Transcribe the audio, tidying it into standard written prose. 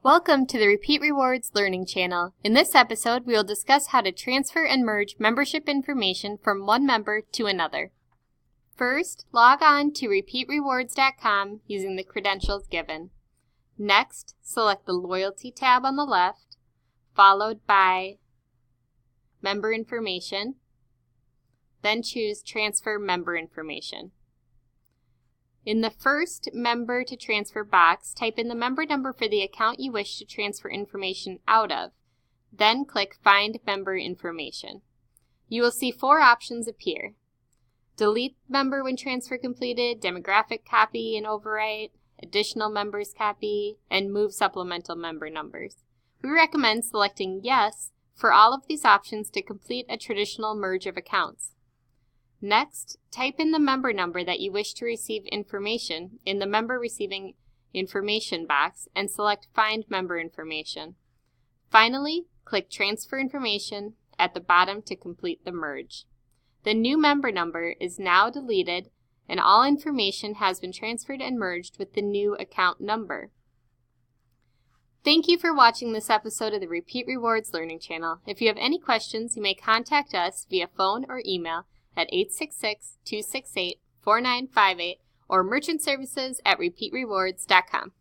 Welcome to the Repeat Rewards Learning Channel. In this episode, we will discuss how to transfer and merge membership information from one member to another. First, log on to repeatrewards.com using the credentials given. Next, select the Loyalty tab on the left, followed by Member Information. Then choose Transfer Member Information. In the first Member to Transfer box, type in the member number for the account you wish to transfer information out of. Then click Find Member Information. You will see four options appear: Delete member when transfer completed, Demographic copy and overwrite, Additional members copy, and Move supplemental member numbers. We recommend selecting Yes for all of these options to complete a traditional merge of accounts. Next, type in the member number that you wish to receive information in the Member Receiving Information box and select Find Member Information. Finally, click Transfer Information at the bottom to complete the merge. The new member number is now deleted and all information has been transferred and merged with the new account number. Thank you for watching this episode of the Repeat Rewards Learning Channel. If you have any questions, you may contact us via phone or email at 866-268-4958 or merchant services at repeatrewards.com.